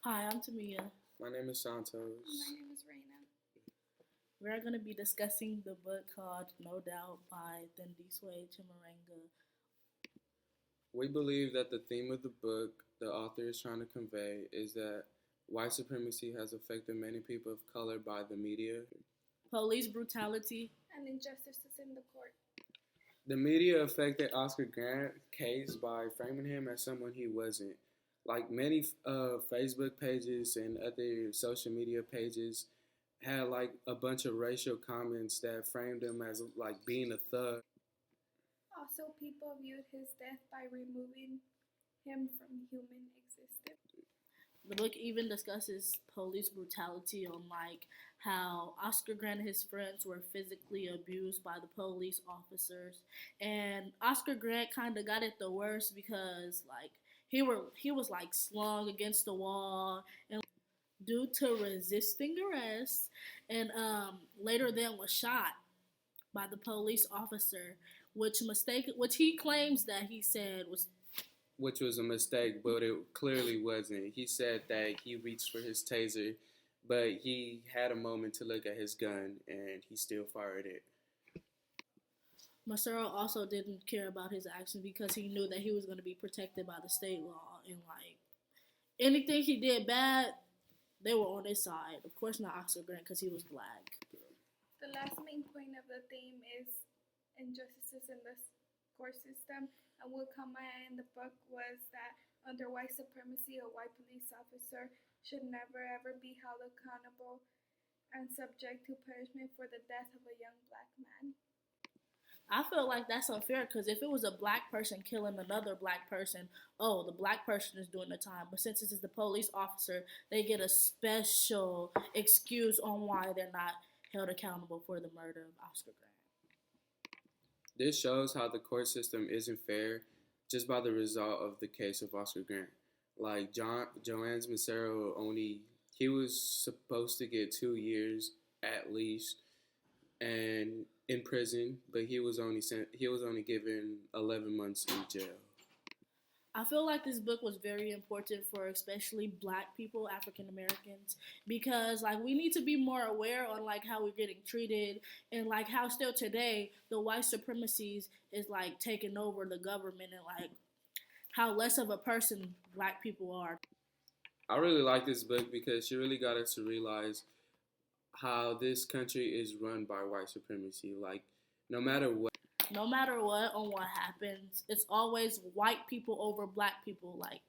Hi, I'm Tamia. My name is My Santos. name is Reina. We're going to be discussing the book called No Doubt by Thandiswe Chimaranga. We believe that the theme of the book the author is trying to convey is that white supremacy has affected many people of color by the media. Police brutality. And injustices in the court. The media affected Oscar Grant's case by framing him as someone he wasn't. Like many Facebook pages and other social media pages had like a bunch of racial comments that framed him as like being a thug. Also, people viewed his death by removing him from human existence. The book even discusses police brutality on like how Oscar Grant and his friends were physically abused by the police officers, and Oscar Grant kind of got it the worst because like he was like slung against the wall and due to resisting arrest, and later then was shot by the police officer, which he claims that he said was. Which was a mistake, but it clearly wasn't. He said that he reached for his taser, but he had a moment to look at his gun and he still fired it. Massaro also didn't care about his actions because he knew that he was going to be protected by the state law, and like anything he did bad, they were on his side. Of course, not Oscar Grant because he was black. The last main point of the theme is injustices in the court system. And what come in the book was that under white supremacy, a white police officer should never ever be held accountable and subject to punishment for the death of a young black man. I feel like that's unfair because if it was a black person killing another black person, oh, the black person is doing the time. But since this is the police officer, they get a special excuse on why they're not held accountable for the murder of Oscar Grant. This shows how the court system isn't fair just by the result of the case of Oscar Grant. Like Joanne's Massaro only he was supposed to get 2 years at least and in prison, but he was only given 11 months in jail. I feel like this book was very important for especially black people, African Americans, because like we need to be more aware on like how we're getting treated and like how still today the white supremacies is like taking over the government and like how less of a person black people are. I really like this book because she really got us to realize how this country is run by white supremacy. Like, no matter what, No matter what on what happens, it's always white people over black people. Like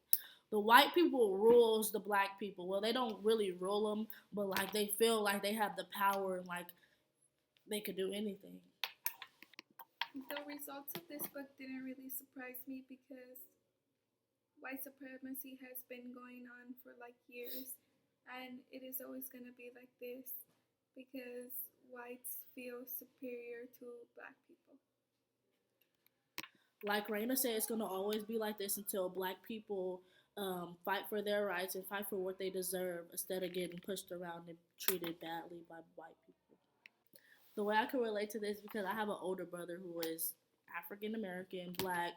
the white people rules the black people. Well, they don't really rule them, but like they feel like they have the power and like they could do anything. The results of this book didn't really surprise me because white supremacy has been going on for like years, and it is always going to be like this because whites feel superior to black people. Like Raina said, it's gonna always be like this until black people fight for their rights and fight for what they deserve instead of getting pushed around and treated badly by white people. The way I can relate to this because I have an older brother who is African American, black,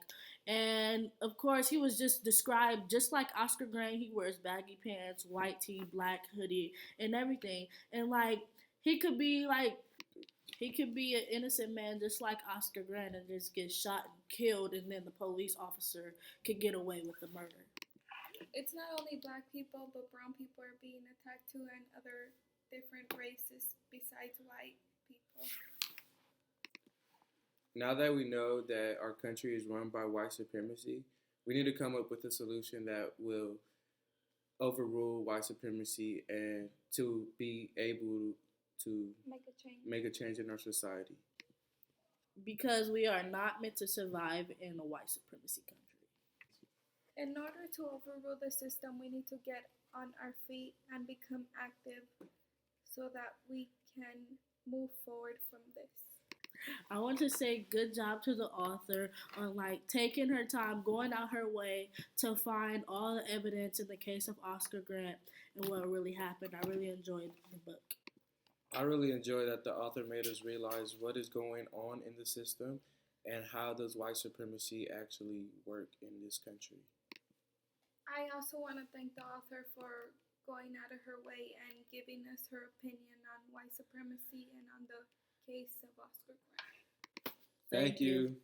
and of course he was just described just like Oscar Grant. He wears baggy pants, white tee, black hoodie, and everything. And like he could be an innocent man just like Oscar Grant and just get shot and killed, and then the police officer could get away with the murder. It's not only black people, but brown people are being attacked too, and other different races besides white people. now that we know that our country is run by white supremacy, we need to come up with a solution that will overrule white supremacy and to be able to Make a change. make a change in our society. Because we are not meant to survive in a white supremacy country. In order to overrule the system, we need to get on our feet and become active so that we can move forward from this. I want to say good job to the author on like taking her time, going out her way to find all the evidence in the case of Oscar Grant and what really happened. I really enjoyed the book. I really enjoy that the author made us realize what is going on in the system and how does white supremacy actually work in this country. I also want to thank the author for going out of her way and giving us her opinion on white supremacy and on the case of Oscar Grant. Thank you.